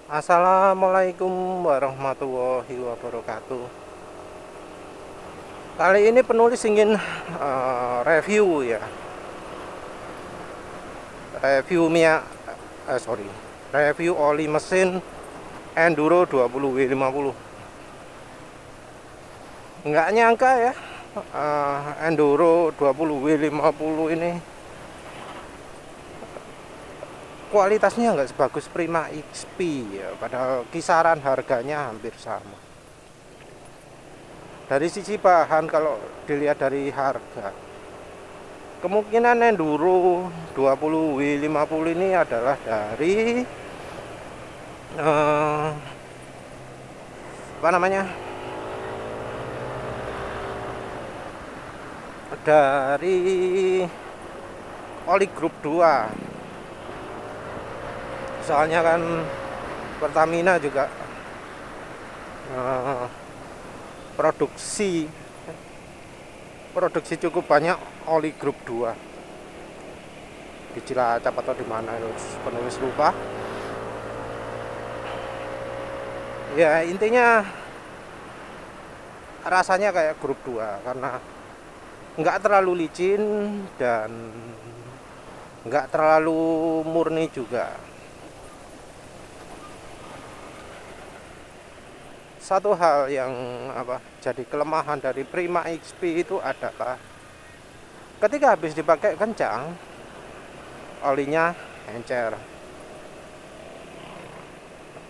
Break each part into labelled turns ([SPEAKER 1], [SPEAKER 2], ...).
[SPEAKER 1] Assalamualaikum warahmatullahi wabarakatuh. Kali ini penulis ingin review ya, review Mia, sorry, review oli mesin Enduro 20W50. Nggak nyangka ya, Enduro 20W50 ini kualitasnya nggak sebagus Prima XP ya, padahal kisaran harganya hampir sama. Dari sisi bahan kalau dilihat dari harga, kemungkinan Enduro 20W50 ini adalah dari apa namanya? Dari oli grup 2. Soalnya kan Pertamina juga produksi cukup banyak oli grup 2 di Cilacap atau di mana itu penulis lupa. Ya intinya rasanya kayak grup 2 karena nggak terlalu licin dan nggak terlalu murni juga. Satu hal yang jadi kelemahan dari Prima XP itu adalah ketika habis dipakai kencang, olinya encer.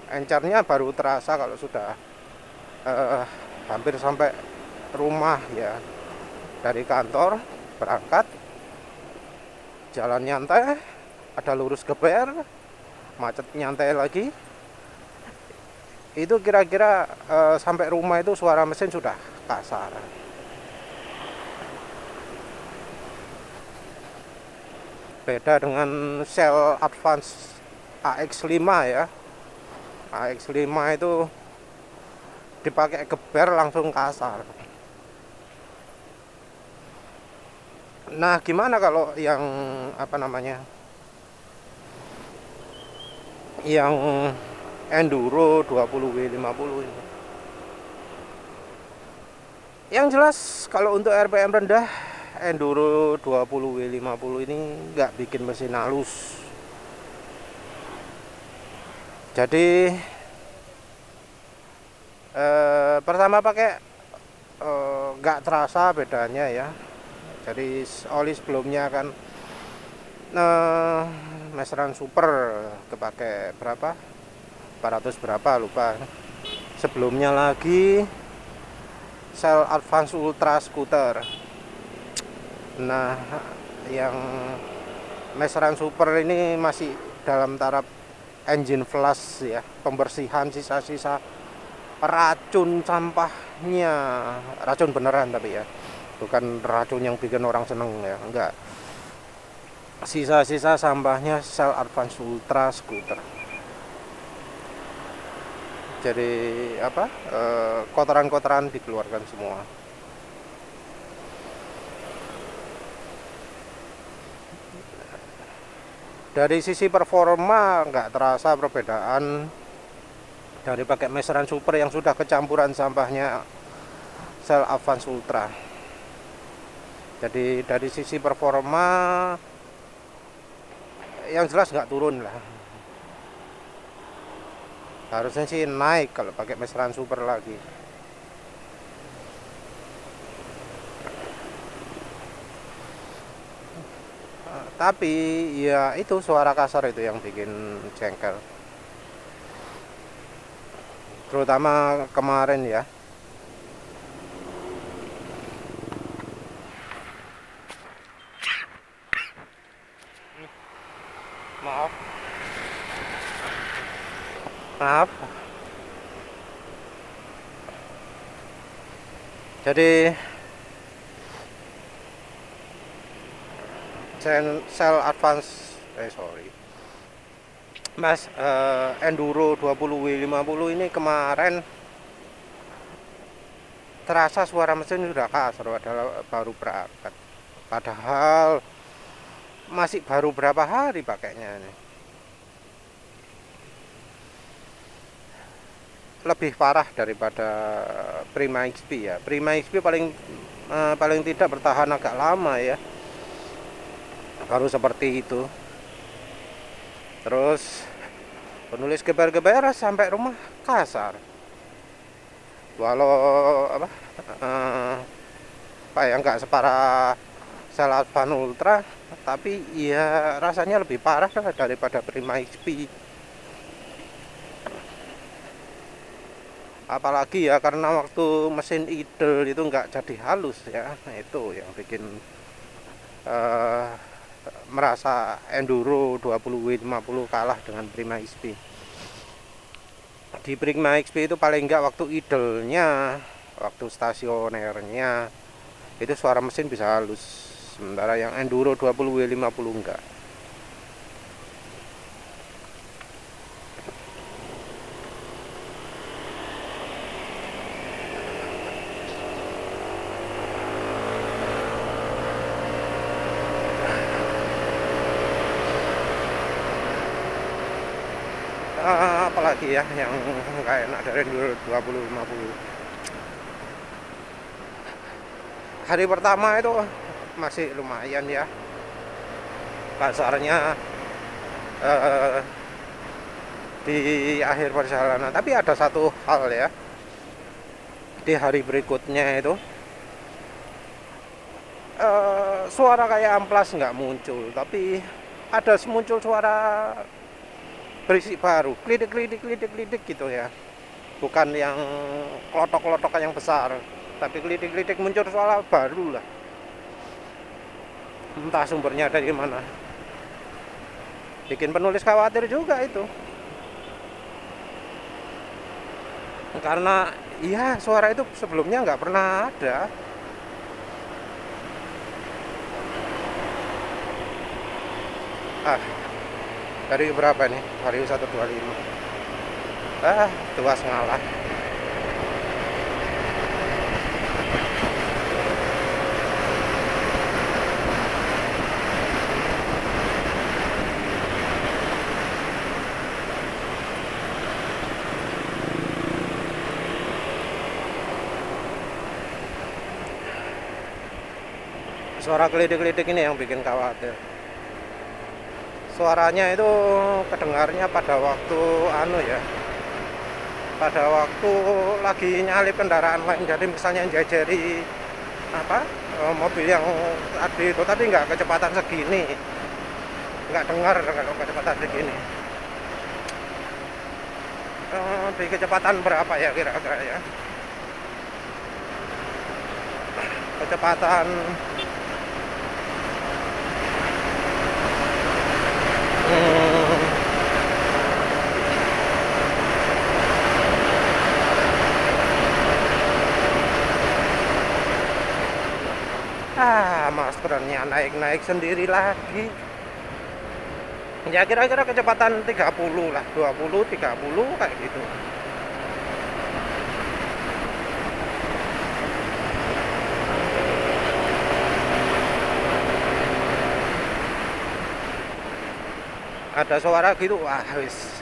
[SPEAKER 1] Encernya baru terasa kalau sudah hampir sampai rumah ya, dari kantor berangkat, jalan nyantai, ada lurus geber, macet nyantai lagi. Itu kira-kira sampai rumah itu suara mesin sudah kasar. Beda dengan Shell Advance AX5 ya. AX5 itu dipakai geber langsung kasar. Nah, gimana kalau yang yang Enduro 20W50 ini? Yang jelas kalau untuk RPM rendah, Enduro 20W50 ini nggak bikin mesin halus. Jadi pertama pakai nggak terasa bedanya ya. Jadi oli sebelumnya kan meseran super kepake berapa, 400 berapa lupa. Sebelumnya lagi Shell Advance Ultra Scooter. Nah, yang meseran super ini masih dalam taraf engine flush ya, pembersihan sisa-sisa racun sampahnya, racun beneran tapi ya, bukan racun yang bikin orang seneng ya, enggak. Sisa-sisa sampahnya Shell Advance Ultra Scooter. Jadi kotoran-kotoran dikeluarkan semua. Dari sisi performa nggak terasa perbedaan dari pakai meseran super yang sudah kecampuran sampahnya Shell Advance Ultra. Jadi dari sisi performa yang jelas nggak turun lah. Harusnya sih naik kalau pakai meseran super lagi. Tapi ya itu suara kasar itu yang bikin jengkel. Terutama kemarin ya. Maaf. Maaf. Jadi Shell Advance Enduro 20W50 ini kemarin terasa suara mesin sudah kasar padahal baru berangkat. Padahal masih baru berapa hari pakainya ini. lebih parah daripada Prima XP ya. Prima XP paling tidak bertahan agak lama ya, baru seperti itu. Terus penulis geber-geber sampai rumah kasar. Walau apa ya, nggak separah Selatan Ultra, tapi ya rasanya lebih parah daripada Prima XP. Apalagi ya karena waktu mesin idle itu nggak jadi halus ya, nah, itu yang bikin merasa enduro 20W50 kalah dengan Prima XP. Di Prima XP itu paling nggak waktu idle-nya, waktu stasionernya itu suara mesin bisa halus, sementara yang enduro 20W50 enggak. Apalagi ya yang nggak enak dari enduro 20W50. Hari pertama itu masih lumayan ya, kasarnya di akhir perjalanan. Tapi ada satu hal ya, di hari berikutnya itu suara kayak amplas nggak muncul, tapi ada muncul suara berisik baru, klidik gitu ya, bukan yang klotok yang besar, tapi klidik muncul suara baru lah, entah sumbernya dari mana. Bikin penulis khawatir juga itu, karena iya suara itu sebelumnya nggak pernah ada. Dari berapa nih? Hari 125. Tuas ngalah. Suara klidik ini yang bikin khawatir. Suaranya itu kedengarnya pada waktu pada waktu lagi nyalip kendaraan lain, jadi misalnya jajari mobil yang tadi itu, tapi nggak kecepatan segini, nggak dengar kalau kecepatan segini. Di kecepatan berapa ya kira-kira ya, kecepatan maskernya naik sendiri lagi ya, kira-kira kecepatan 30 lah, 20-30 kayak gitu. Ada suara gitu, wah wis,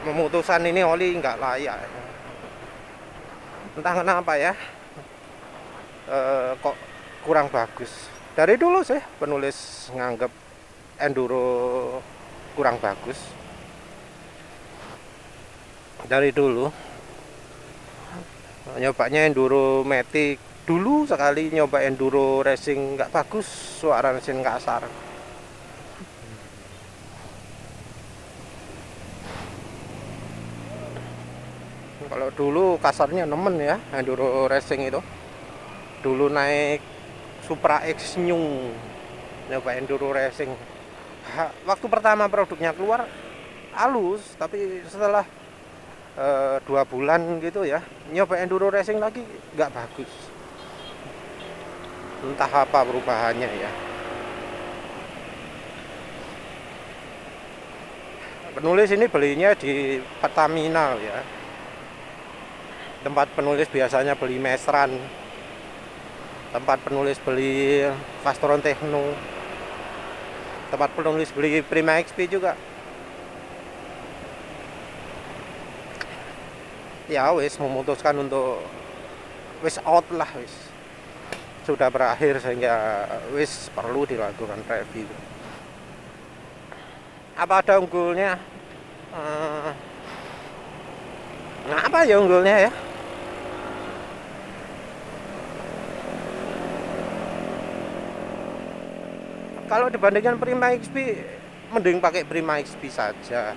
[SPEAKER 1] memutusan ini oli nggak layak, entah kenapa ya, kok kurang bagus. Dari dulu sih penulis nganggep enduro kurang bagus, dari dulu. Nyobanya enduro matic dulu sekali, nyoba enduro racing nggak bagus, suara mesin kasar. Kalau dulu kasarnya nemen ya enduro racing itu. Dulu naik Supra X New, nyoba enduro racing. Waktu pertama produknya keluar halus, tapi setelah 2 bulan gitu ya, nyoba enduro racing lagi nggak bagus. Entah apa perubahannya ya. Penulis ini belinya di Pertamina ya. Tempat penulis biasanya beli Mesran, tempat penulis beli Fastron Techno, tempat penulis beli Prima XP juga. ya wis memutuskan untuk wis out lah, wis sudah berakhir sehingga wis perlu dilakukan review. Apa ada unggulnya? Eh, nah apa ya unggulnya ya? Kalau dibandingkan Prima XP, mending pakai Prima XP saja.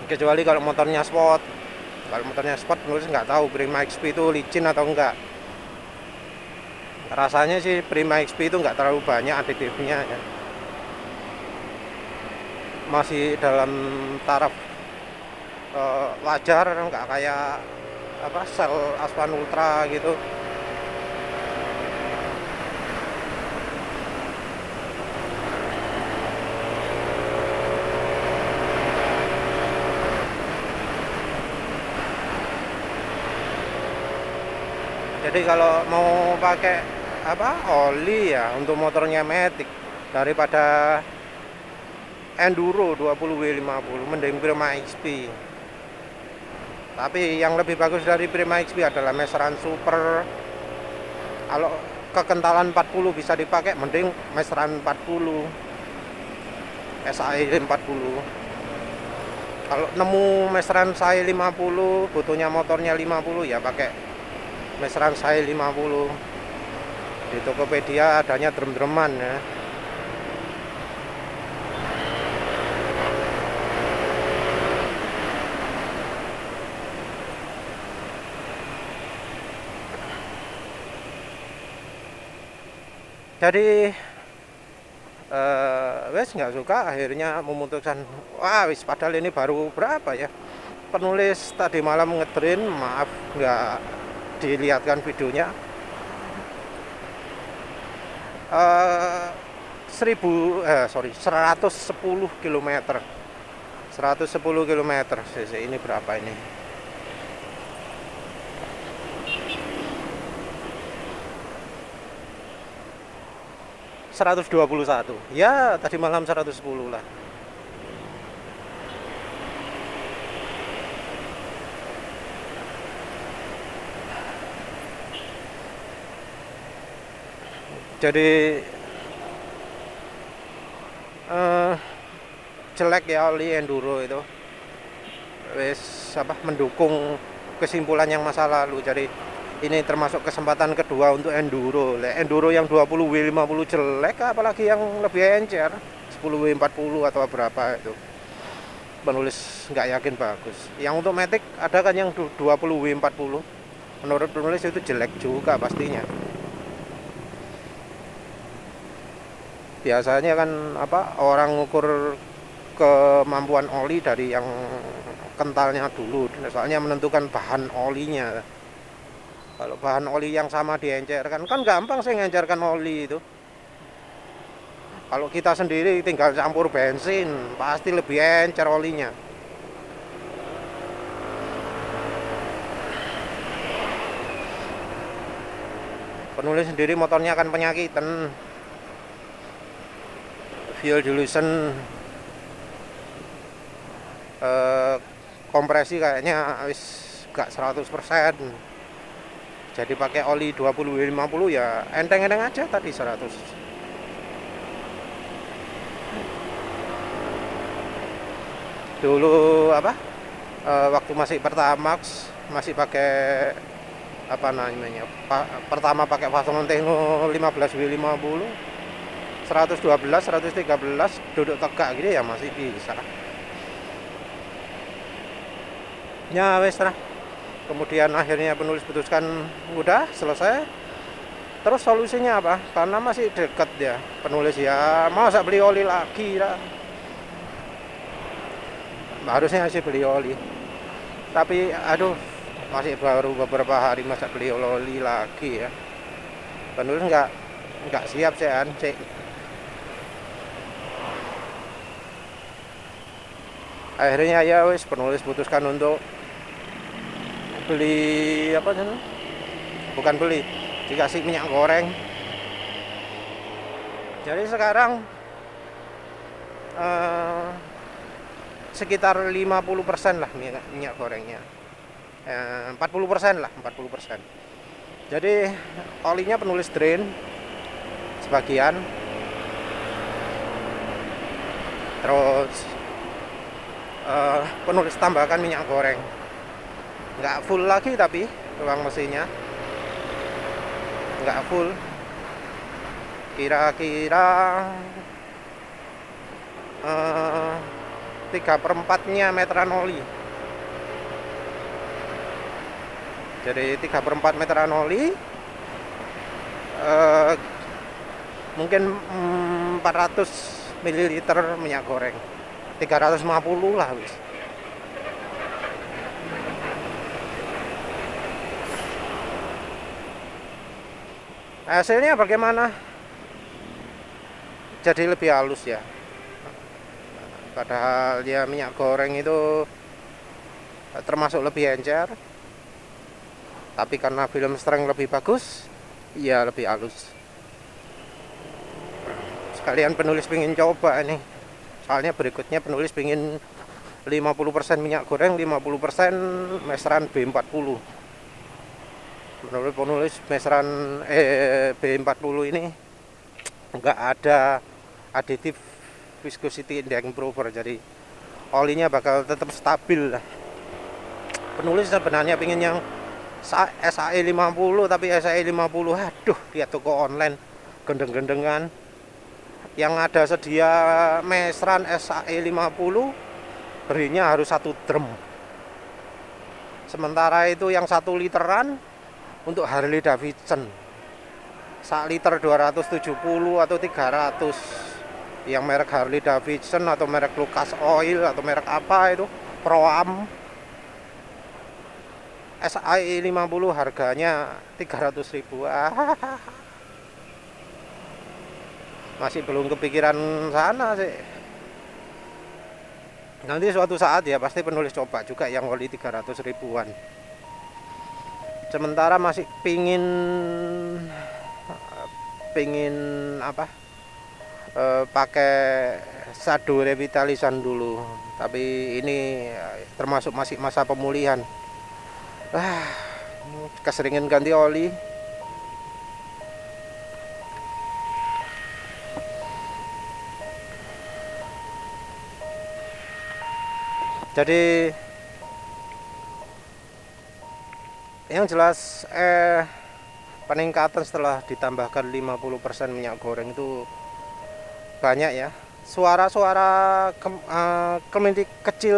[SPEAKER 1] Kecuali kalau motornya sport. Kalau motornya sport, penulis nggak tahu Prima XP itu licin atau enggak. Rasanya sih Prima XP itu nggak terlalu banyak aditifnya ya. Masih dalam taraf wajar, nggak kayak apa sel Aspan Ultra gitu. Jadi kalau mau pakai apa oli ya untuk motornya Matic daripada Enduro 20W50 mending Prima XP. Tapi yang lebih bagus dari Prima XP adalah meseran Super. Kalau kekentalan 40 bisa dipakai, mending meseran 40 SAE 40. Kalau nemu meseran SAE 50, butuhnya motornya 50 ya pakai meseran SAE 50. Di Tokopedia adanya drum-druman ya. Jadi wes nggak suka, akhirnya memutuskan wah wis, padahal ini baru berapa ya, penulis tadi malam ngedrin, maaf nggak dilihatkan videonya, 110 km 110 km cc. Ini berapa ini? ...121 ya, tadi malam 110 lah. Jadi jelek ya oli enduro itu, wes apa mendukung kesimpulan yang masa lalu. Jadi ini termasuk kesempatan kedua untuk enduro. Enduro yang 20W50 jelek, apalagi yang lebih encer 10W40 atau berapa itu, penulis nggak yakin bagus. Yang untuk Matic ada kan yang 20W40, menurut penulis itu jelek juga pastinya. Biasanya kan apa, orang ngukur kemampuan oli dari yang kentalnya dulu, soalnya menentukan bahan olinya. Kalau bahan oli yang sama diencerkan kan gampang sih ngencerkan oli itu. Kalau kita sendiri tinggal campur bensin, pasti lebih encer olinya. Penulis sendiri motornya kan penyakitan, fuel dilution, kompresi kayaknya wis gak 100%. Jadi pakai oli 20W50 ya enteng-enteng aja tadi 100. Dulu apa, waktu masih Pertamax masih pakai apa namanya, pertama pakai Valentino 15W50, 112, 113 duduk tegak gitu ya masih bisa. Ya wes lah. Kemudian akhirnya penulis putuskan udah selesai. Terus solusinya apa? Karena masih dekat ya penulis, ya masa beli oli lagi lah. Harusnya sih beli oli. Tapi aduh, masih baru beberapa hari masa beli oli lagi ya. Penulis nggak siap sih kan, cek. Akhirnya ya wes, penulis putuskan untuk beli apa sih? Bukan beli, dikasih minyak goreng. Jadi sekarang sekitar 50% lah minyak gorengnya. 40% lah, 40%. Jadi olinya penulis drain sebagian, terus penulis tambahkan minyak goreng, nggak full lagi, tapi ruang mesinnya nggak full, kira-kira 3/4-nya meteran oli. Jadi 3/4 meteran oli, mungkin 400 ml minyak goreng, 350 lah wis. Hasilnya bagaimana? Jadi lebih halus ya. Padahal ya minyak goreng itu termasuk lebih encer, tapi karena film strength lebih bagus, ya lebih halus. Sekalian penulis pengen coba ini, soalnya berikutnya penulis pengen 50% minyak goreng, 50% meseran B40. Menurut penulis meseran B40 ini nggak ada aditif viscosity index improver, jadi olinya bakal tetap stabil lah. Penulis sebenarnya pengen yang SAE 50, tapi SAE 50 aduh, lihat toko online gendeng-gendengan yang ada sedia meseran SAE 50 berinya harus 1 drum. Sementara itu yang 1 literan untuk Harley Davidson 1 liter 270 atau 300, yang merek Harley Davidson atau merek Lucas Oil atau merek apa itu, Pro-Am, SAE 50 harganya 300.000. Masih belum kepikiran sana sih. Nanti suatu saat ya pasti penulis coba juga yang oli 300 ribuan. Sementara masih pingin apa, pakai Shadow Revitalization dulu, tapi ini termasuk masih masa pemulihan. Keseringan ganti oli. Jadi yang jelas peningkatan setelah ditambahkan 50% minyak goreng itu banyak ya. Suara-suara kelindik kecil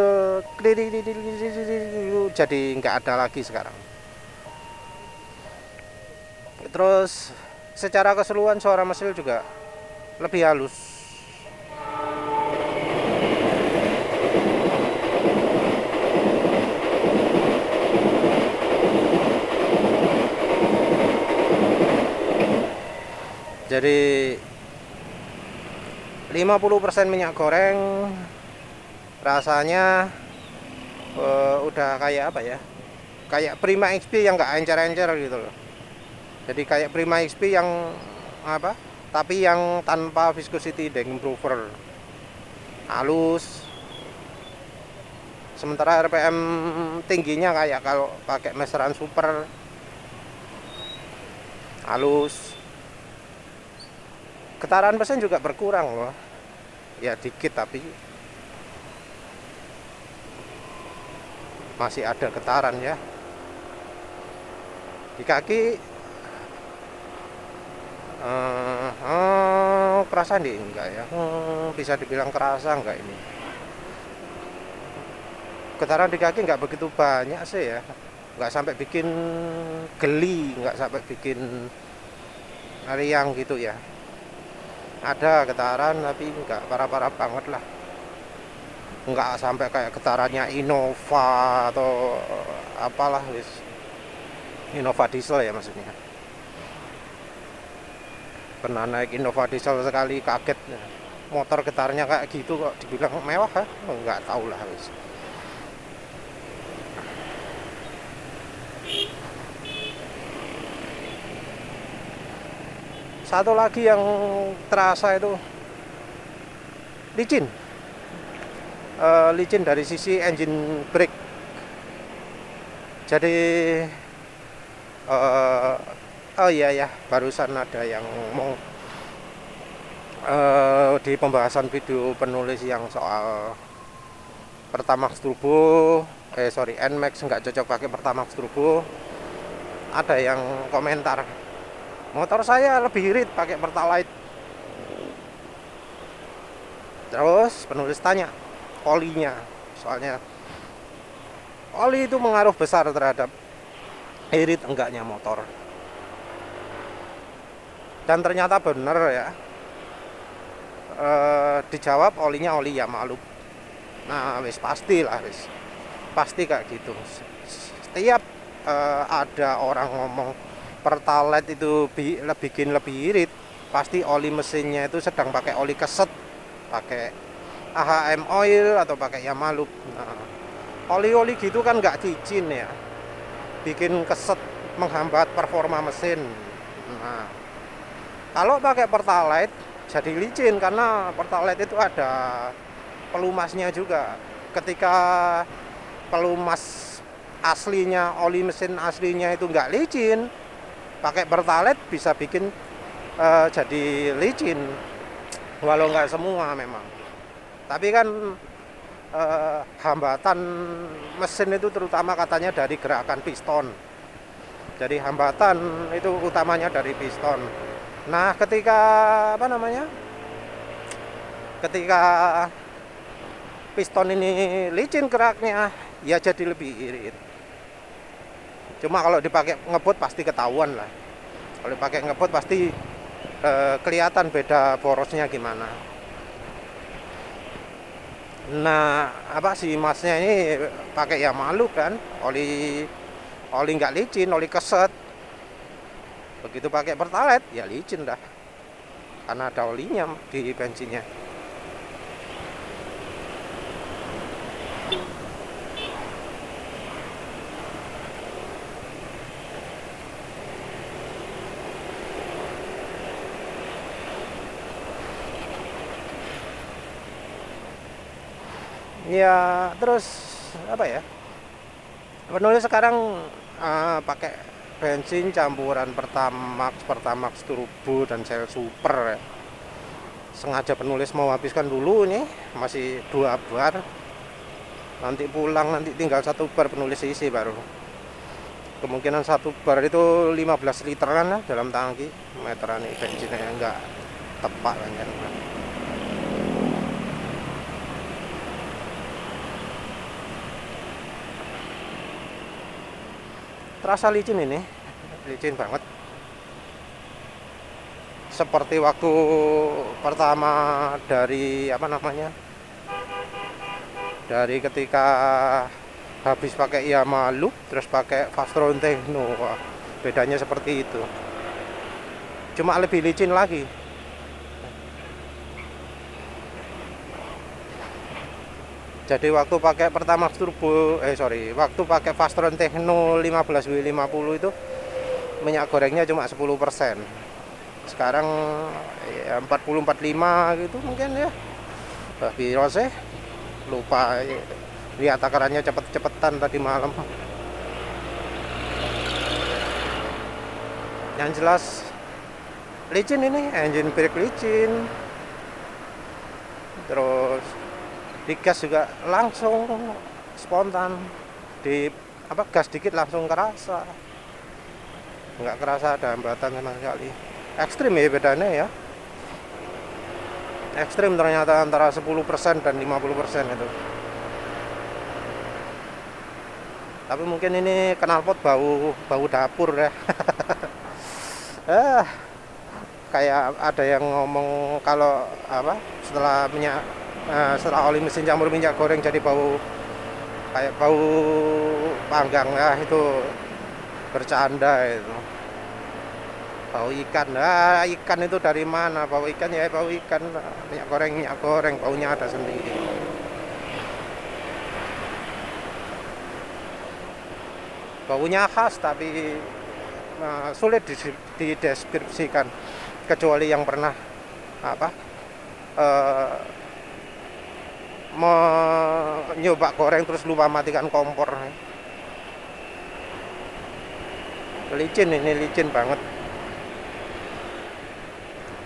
[SPEAKER 1] jadi nggak ada lagi sekarang. Terus secara keseluruhan suara mesin juga lebih halus. Jadi 50% minyak goreng rasanya udah kayak apa ya, kayak Prima XP yang nggak encer-encer gitu loh. Jadi kayak Prima XP yang apa, tapi yang tanpa viscosity index improver, halus. Sementara RPM tingginya kayak kalau pakai meseran super, halus. Getaran mesin juga berkurang loh, ya dikit tapi masih ada getaran ya. Di kaki kerasa nih enggak ya, bisa dibilang kerasa enggak ini. Getaran di kaki enggak begitu banyak sih ya, enggak sampai bikin geli, enggak sampai bikin riang gitu ya. Ada getaran tapi enggak parah-parah banget lah, enggak sampai kayak getarannya Innova atau apalah wis, Innova diesel ya maksudnya. Pernah naik Innova diesel sekali kaget, motor getarnya kayak gitu kok dibilang mewah ya? Enggak tahu lah wis. Satu lagi yang terasa itu licin, licin dari sisi engine brake. Jadi eh, oh iya ya, barusan ada yang ngomong di pembahasan video penulis yang soal Pertamax Turbo, Nmax nggak cocok pakai Pertamax Turbo. Ada yang komentar, motor saya lebih irit pakai Pertalite. Terus penulis tanya, olinya, soalnya oli itu mengaruh besar terhadap irit enggaknya motor. Dan ternyata benar ya. Dijawab olinya oli Yamalub. Nah, wis pasti lah, wis pasti kayak gitu. Setiap ada orang ngomong Pertalite itu bikin lebih irit, pasti oli mesinnya itu sedang pakai oli keset, pakai AHM oil atau pakai Yamalub. Nah, oli-oli gitu kan nggak licin ya, bikin keset, menghambat performa mesin. Nah, kalau pakai Pertalite jadi licin karena Pertalite itu ada pelumasnya juga. Ketika pelumas aslinya, oli mesin aslinya itu nggak licin, pakai Pertalite bisa bikin jadi licin, walau nggak semua memang. Tapi kan hambatan mesin itu terutama katanya dari gerakan piston. Jadi hambatan itu utamanya dari piston. Nah, ketika piston ini licin geraknya, ya jadi lebih irit. Cuma kalau dipakai ngebut pasti ketahuan lah. Kalau dipakai ngebut pasti kelihatan beda borosnya gimana. Nah, si masnya ini pakai Yamalub kan, oli nggak licin, oli keset. Begitu pakai Pertalite ya licin dah, karena ada olinya di bensinnya. Ya terus penulis sekarang pakai bensin campuran Pertamax Turbo dan Shell Super ya. Sengaja penulis mau habiskan dulu nih, masih 2 bar. Nanti pulang, nanti tinggal 1 bar penulis isi baru. Kemungkinan 1 bar itu 15 literan lah dalam tangki. Meteran ini bensinnya enggak tepat kan. Terasa licin ini, licin banget. Seperti waktu pertama dari dari ketika habis pakai Yamalub terus pakai Fastron Techno. Wah, bedanya seperti itu. Cuma lebih licin lagi. Jadi waktu pakai Pertamax Turbo, waktu pakai Fastron Techno 15W50 itu minyak gorengnya cuma 10%. Sekarang ya 40-45 gitu mungkin ya. Biro sih lupa lihat takarannya cepet-cepetan tadi malam. Yang jelas licin ini, engine brake licin. Terus di gas juga langsung spontan, di gas dikit langsung kerasa, nggak kerasa ada hambatan sama sekali. Ekstrim ya bedanya ya, ekstrim ternyata antara 10% dan 50% itu. Tapi mungkin ini knalpot bau dapur ya. Kayak ada yang ngomong kalau setelah oli mesin campur minyak goreng jadi kayak bau panggang ya, itu bercanda itu. Bau ikan, ikan itu dari mana? Bau ikan ya bau ikan, minyak goreng baunya ada sendiri. Baunya khas tapi sulit dideskripsikan, kecuali yang pernah nyoba goreng terus lupa matikan kompor. licin, ini licin banget.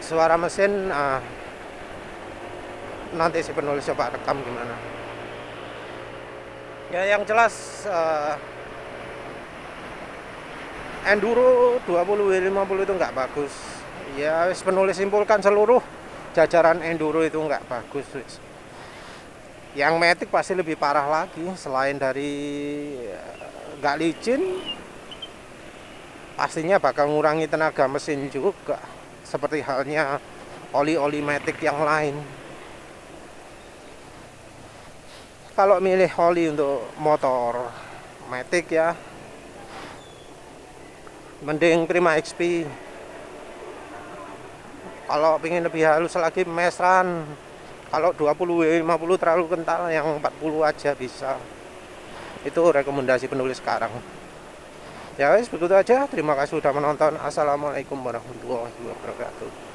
[SPEAKER 1] Suara mesin nanti si penulis coba rekam gimana. Ya yang jelas Enduro 20W50 itu nggak bagus. Ya penulis simpulkan seluruh jajaran Enduro itu nggak bagus. Yang Matic pasti lebih parah lagi. Selain dari nggak licin, pastinya bakal ngurangi tenaga mesin juga. Seperti halnya oli-oli Matic yang lain. Kalau milih oli untuk motor Matic ya, mending Prima XP. Kalau pengen lebih halus lagi Mesran. Kalau 20W50 terlalu kental, yang 40 aja bisa. Itu rekomendasi penulis sekarang. Ya guys, begitu aja. Terima kasih sudah menonton. Assalamualaikum warahmatullahi wabarakatuh.